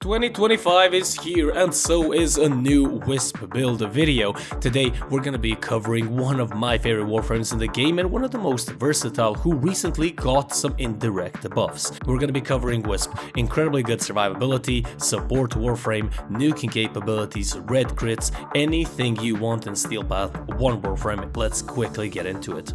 2025 is here and so is a new Wisp Build video. Today we're gonna be covering one of my favorite warframes in the game and one of the most versatile who recently got some indirect buffs. We're gonna be covering Wisp, incredibly good survivability, support warframe, nuking capabilities, red crits, anything you want in Steel Path, one warframe. Let's quickly get into it.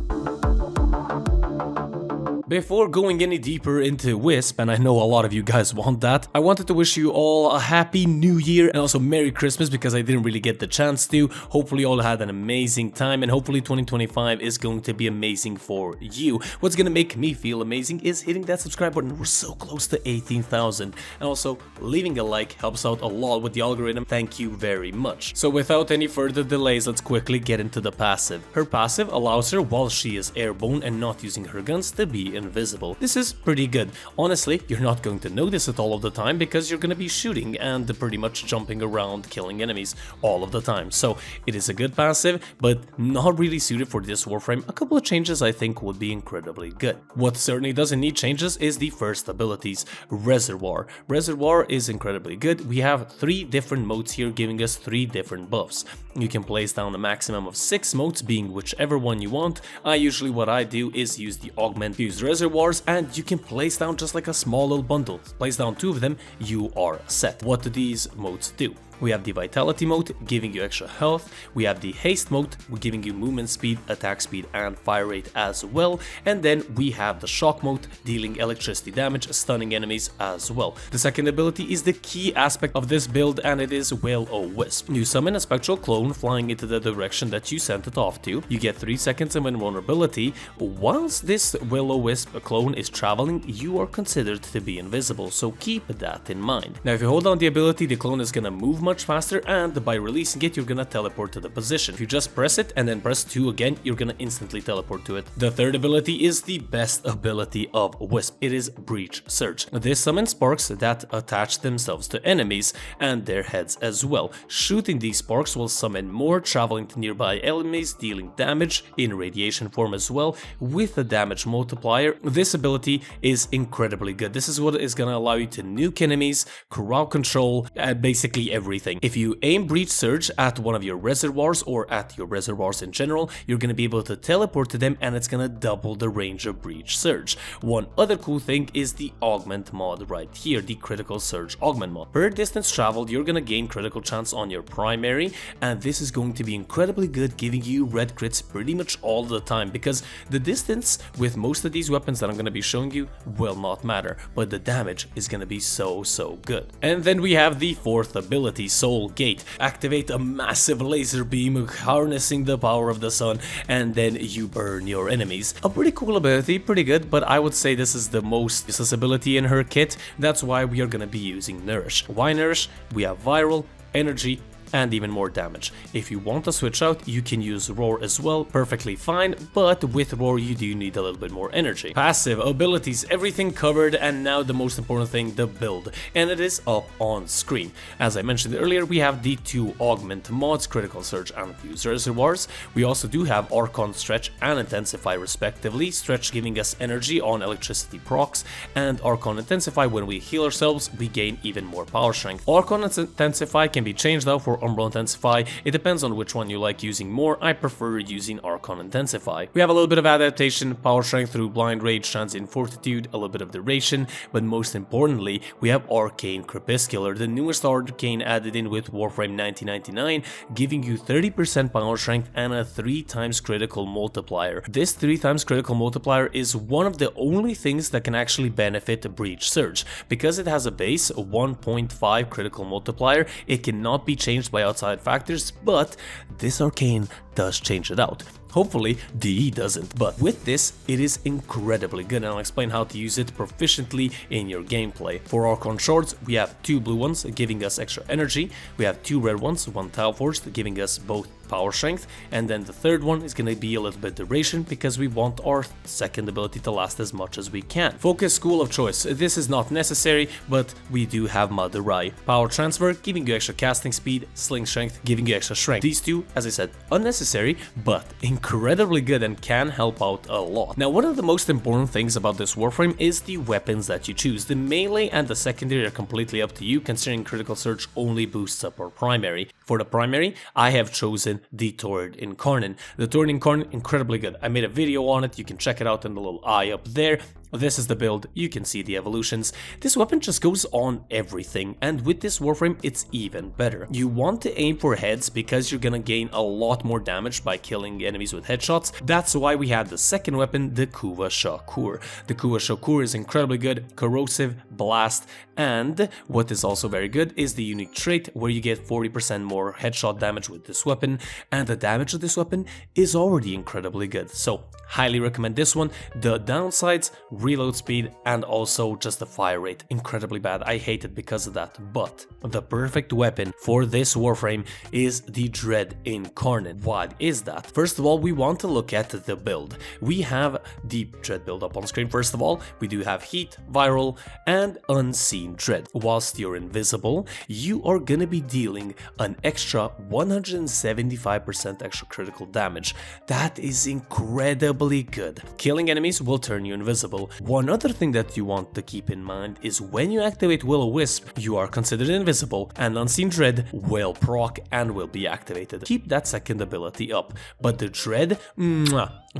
Before going any deeper into Wisp, and I know a lot of you guys want that, I wanted to wish you all a happy new year and also Merry Christmas because I didn't really get the chance to. Hopefully you all had an amazing time and hopefully 2025 is going to be amazing for you. What's gonna make me feel amazing is hitting that subscribe button. We're so close to 18,000. And also leaving a like helps out a lot with the algorithm. Thank you very much. So without any further delays, let's quickly get into the passive. Her passive allows her, while she is airborne and not using her guns, to be invisible. This is pretty good. Honestly, you're not going to notice it all of the time because you're going to be shooting and pretty much jumping around killing enemies all of the time. So it is a good passive, but not really suited for this warframe. A couple of changes I think would be incredibly good. What certainly doesn't need changes is the first abilities, Reservoir. Reservoir is incredibly good. We have 3 different modes here giving us 3 different buffs. You can place down a maximum of 6 modes, being whichever one you want. What I do is use the augment, use Reservoirs, and you can place down just like a small little bundle. Place down 2 of them, you are set. What do these modes do? We have the Vitality mode, giving you extra health. We have the Haste mode, giving you movement speed, attack speed, and fire rate as well. And then we have the Shock mode, dealing electricity damage, stunning enemies as well. The second ability is the key aspect of this build, and it is Wil-O-Wisp. You summon a spectral clone flying into the direction that you sent it off to. You get 3 seconds of invulnerability. Whilst this Wil-O-Wisp clone is traveling, you are considered to be invisible, so keep that in mind. Now, if you hold down the ability, the clone is gonna move much faster, and by releasing it, you're gonna teleport to the position. If you just press it and then press 2 again, you're gonna instantly teleport to it. The third ability is the best ability of Wisp. It is Breach Surge. This summons sparks that attach themselves to enemies and their heads as well. Shooting these sparks will summon more, traveling to nearby enemies, dealing damage in radiation form as well, with a damage multiplier. This ability is incredibly good. This is what is gonna allow you to nuke enemies, crowd control, basically everything. If you aim Breach Surge at one of your reservoirs or at your reservoirs in general, you're going to be able to teleport to them and it's going to double the range of Breach Surge. One other cool thing is the Augment mod right here, the Critical Surge Augment mod. Per distance traveled, you're going to gain critical chance on your primary, and this is going to be incredibly good, giving you red crits pretty much all the time because the distance with most of these weapons that I'm going to be showing you will not matter, but the damage is going to be so good. And then we have the fourth ability, Soul Gate. Activate a massive laser beam harnessing the power of the sun, and then you burn your enemies. A pretty cool ability, pretty good, but I would say this is the most useless ability in her kit. That's why we are gonna be using Nourish. Why Nourish? We have Viral, Energy, and even more damage. If you want to switch out, you can use Roar as well, perfectly fine, but with Roar you do need a little bit more energy. Passive, abilities, everything covered, and now the most important thing, the build, and it is up on screen. As I mentioned earlier, we have the 2 augment mods, Critical Surge and Fuse Reservoirs. We also do have Archon Stretch and Intensify respectively, Stretch giving us energy on electricity procs, and Archon Intensify when we heal ourselves, we gain even more power strength. Archon Intensify can be changed out for Umbral Intensify. It depends on which one you like using more. I prefer using Archon Intensify. We have a little bit of adaptation, power strength through Blind Rage, Transient Fortitude, a little bit of duration, but most importantly, we have Arcane Crepuscular, the newest arcane added in with Warframe 1999, giving you 30% power strength and a 3 times critical multiplier. This 3 times critical multiplier is one of the only things that can actually benefit Breach Surge. Because it has a base 1.5 critical multiplier, it cannot be changed by outside factors, but this arcane does change it out. Hopefully DE doesn't, but with this it is incredibly good, and I'll explain how to use it proficiently in your gameplay. For Archon Shards, we have 2 blue ones giving us extra energy, we have 2 red ones, 1 tile forged giving us both power strength, and then the third one is going to be a little bit duration because we want our second ability to last as much as we can. Focus School of Choice, this is not necessary, but we do have Madurai. Power Transfer giving you extra casting speed, Sling Strength giving you extra strength. These two, as I said, unnecessary necessary, but incredibly good and can help out a lot. Now, one of the most important things about this Warframe is the weapons that you choose. The melee and the secondary are completely up to you, considering critical surge only boosts up our primary. For the primary, I have chosen the Taured Incarnate. The Taured Incarnate, incredibly good. I made a video on it, you can check it out in the little eye up there. This is the build, you can see the evolutions. This weapon just goes on everything, and with this Warframe it's even better. You want to aim for heads because you're gonna gain a lot more damage by killing enemies with headshots. That's why we had the second weapon, the Kuva Shakur. The Kuva Shakur is incredibly good, corrosive, blast, and what is also very good is the unique trait where you get 40% more headshot damage with this weapon, and the damage of this weapon is already incredibly good. So highly recommend this one. The downsides, reload speed and also just the fire rate, incredibly bad. I hate it because of that, but the perfect weapon for this Warframe is the Dread Incarnate. What is that? First of all, we want to look at the build. We have the Dread build up on screen. First of all, we do have Heat, Viral, and Unseen Dread. Whilst you're invisible, you are gonna be dealing an extra 175% extra critical damage. That is incredibly good. Killing enemies will turn you invisible. One other thing that you want to keep in mind is when you activate Wil-O-Wisp, you are considered invisible, and Unseen Dread will proc and will be activated. Keep that second ability up, but the Dread,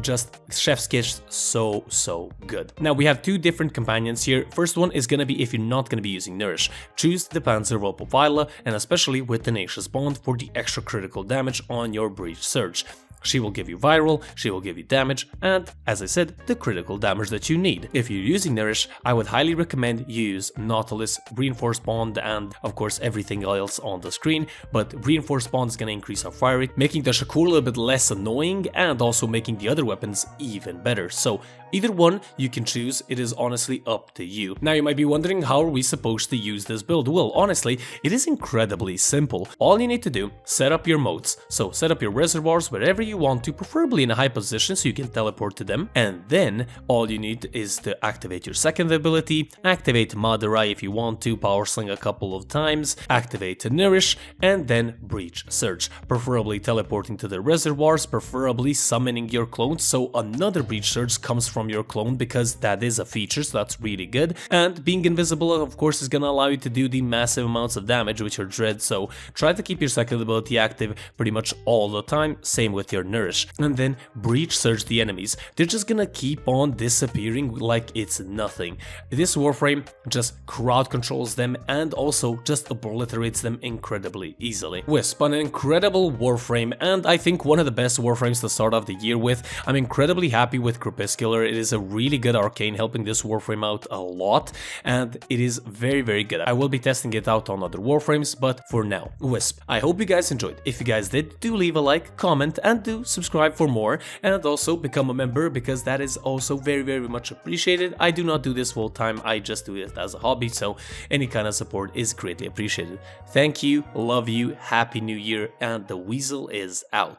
just chef's kiss, so good. Now we have two different companions here. First one is gonna be if you're not gonna be using Nourish. Choose the Panzer Vila, and especially with Tenacious Bond for the extra critical damage on your Breach Surge. She will give you viral, she will give you damage, and, as I said, the critical damage that you need. If you're using Nourish, I would highly recommend you use Nautilus, Reinforced Bond, and of course everything else on the screen, but Reinforced Bond is gonna increase our fire rate, making the Shakur a little bit less annoying, and also making the other weapons even better. So either one you can choose, it is honestly up to you. Now you might be wondering, how are we supposed to use this build? Well, honestly, it is incredibly simple. All you need to do, set up your modes. So set up your reservoirs wherever you want to, preferably in a high position so you can teleport to them, and then all you need is to activate your second ability, activate Madurai if you want to, power sling a couple of times, activate Nourish, and then Breach Surge, preferably teleporting to the reservoirs, preferably summoning your clones so another Breach Surge comes from your clone, because that is a feature, so that's really good. And being invisible of course is gonna allow you to do the massive amounts of damage with your Dread, so try to keep your second ability active pretty much all the time, same with your Nourish. And then Breach Surge the enemies. They're just gonna keep on disappearing like it's nothing. This Warframe just crowd controls them and also just obliterates them incredibly easily. Wisp, an incredible Warframe, and I think one of the best Warframes to start off the year with. I'm incredibly happy with Crepuscular. It is a really good arcane, helping this Warframe out a lot, and it is very good. I will be testing it out on other Warframes, but for now, Wisp. I hope you guys enjoyed. If you guys did, do leave a like, comment, and do subscribe for more, and also become a member, because that is also very much appreciated. I do not do this full time, I just do it as a hobby, so any kind of support is greatly appreciated. Thank you, love you, happy new year, and the Weasel is out.